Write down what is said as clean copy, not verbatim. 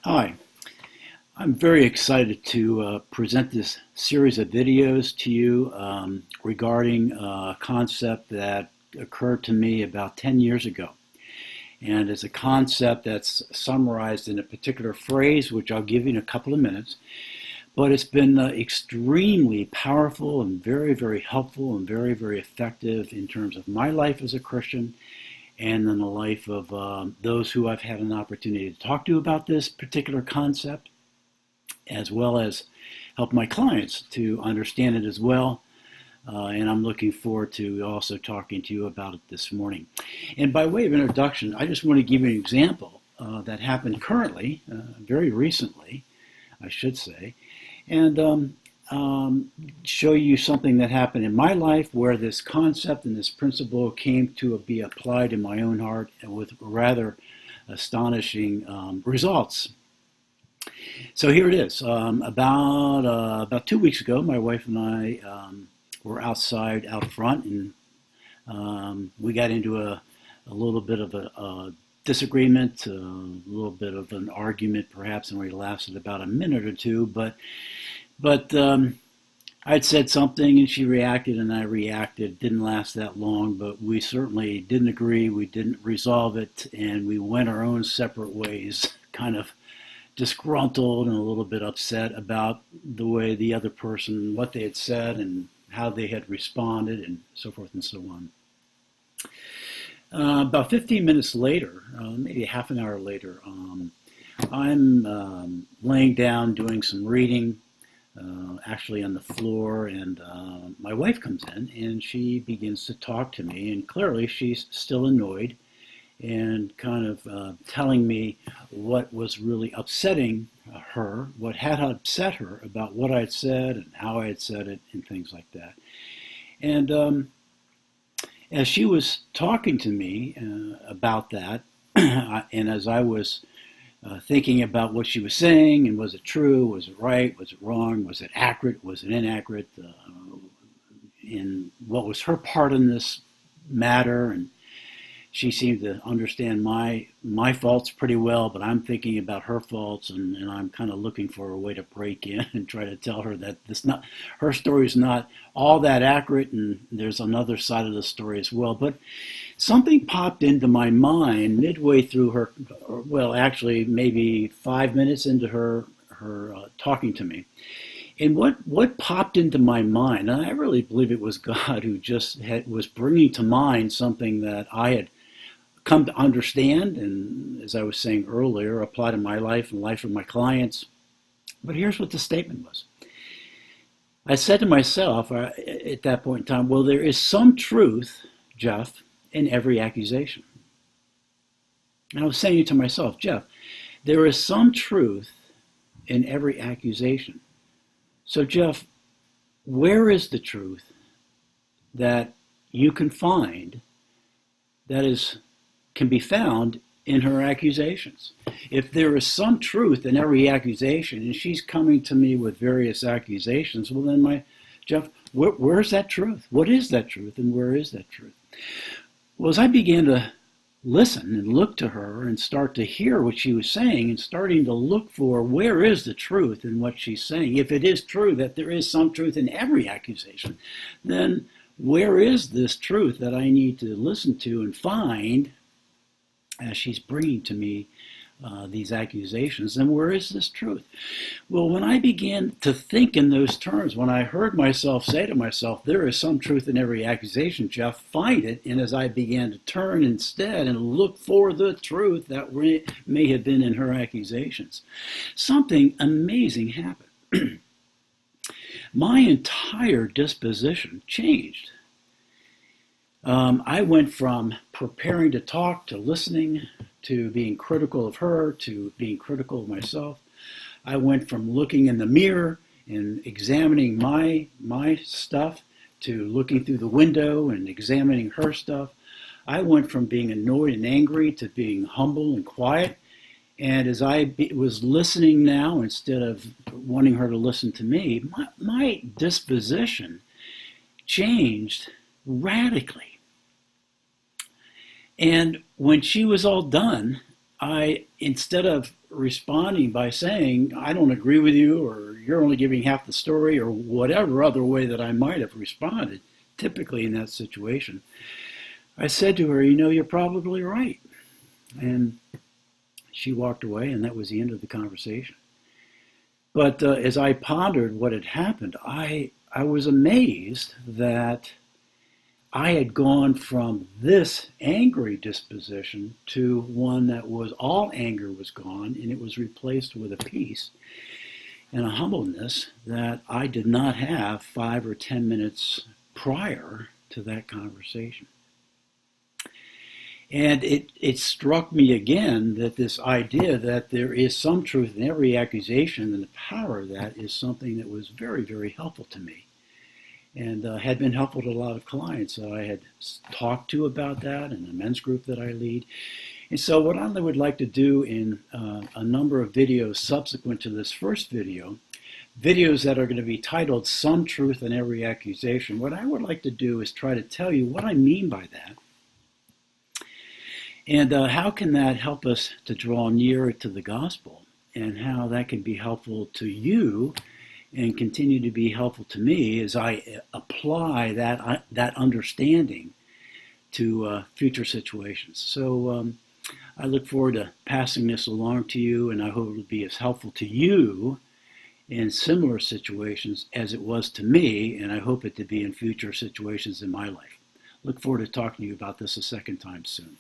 Hi, I'm very excited to present this series of videos to you regarding a concept that occurred to me about 10 years ago. And it's a concept that's summarized in a particular phrase, which I'll give you in a couple of minutes. But it's been extremely powerful and very, very helpful and very, very effective in terms of my life as a Christian and in the life of those who I've had an opportunity to talk to about this particular concept, as well as help my clients to understand it as well. And I'm looking forward to also talking to you about it this morning. And by way of introduction, I just want to give you an example that happened currently, very recently, I should say, and show you something that happened in my life where this concept and this principle came to be applied in my own heart and with rather astonishing results. So here it is. About 2 weeks ago, my wife and I were outside out front, and we got into a little bit of a disagreement, a little bit of an argument perhaps, and we lasted about a minute or two. But I'd said something, and she reacted, and I reacted. It didn't last that long, but we certainly didn't agree. We didn't resolve it, and we went our own separate ways, kind of disgruntled and a little bit upset about the way the other person, what they had said and how they had responded and so forth and so on. About 15 minutes later, maybe half an hour later, I'm laying down doing some reading, actually on the floor, and my wife comes in and she begins to talk to me, and clearly she's still annoyed and kind of telling me what was really upsetting her, what had upset her about what I'd said and how I had said it and things like that. And as she was talking to me about that, and as I was thinking about what she was saying, and was it true, was it right, was it wrong, was it accurate, was it inaccurate, and what was her part in this matter, and she seemed to understand my faults pretty well, but I'm thinking about her faults, and I'm kind of looking for a way to break in and try to tell her that her story is not all that accurate, and there's another side of the story as well. But something popped into my mind midway through her, well, actually maybe 5 minutes into her talking to me. And what popped into my mind, and I really believe it was God who just was bringing to mind something that I had come to understand, and as I was saying earlier, apply to my life and life of my clients. But here's what the statement was. I said to myself at that point in time, well, there is some truth, Jeff, in every accusation. And I was saying to myself, Jeff, there is some truth in every accusation. So, Jeff, where is the truth that you can find that can be found in her accusations? If there is some truth in every accusation, and she's coming to me with various accusations, well then, Jeff, where's that truth? What is that truth, and where is that truth? Well, as I began to listen and look to her and start to hear what she was saying and starting to look for where is the truth in what she's saying, if it is true that there is some truth in every accusation, then where is this truth that I need to listen to and find as she's bringing to me these accusations? And where is this truth? Well, when I began to think in those terms, when I heard myself say to myself, there is some truth in every accusation, Jeff, find it. And as I began to turn instead and look for the truth that may have been in her accusations, something amazing happened. My entire disposition changed. I went from preparing to talk to listening to being critical of her to being critical of myself. I went from looking in the mirror and examining my stuff to looking through the window and examining her stuff. I went from being annoyed and angry to being humble and quiet. And as I was listening now, instead of wanting her to listen to me, my disposition changed radically. And when she was all done, instead of responding by saying, I don't agree with you, or you're only giving half the story, or whatever other way that I might have responded, typically in that situation, I said to her, you're probably right. And she walked away, and that was the end of the conversation. But as I pondered what had happened, I was amazed that I had gone from this angry disposition to one that was all anger was gone, and it was replaced with a peace and a humbleness that I did not have 5 or 10 minutes prior to that conversation. And it struck me again that this idea that there is some truth in every accusation, and the power of that is something that was very, very helpful to me, and had been helpful to a lot of clients that I had talked to about that in the men's group that I lead. And so what I would like to do in a number of videos subsequent to this first video, videos that are going to be titled Some Truth in Every Accusation, what I would like to do is try to tell you what I mean by that. And how can that help us to draw nearer to the gospel, and how that can be helpful to you and continue to be helpful to me as I apply that understanding to future situations. So I look forward to passing this along to you, and I hope it will be as helpful to you in similar situations as it was to me, and I hope it to be in future situations in my life. Look forward to talking to you about this a second time soon.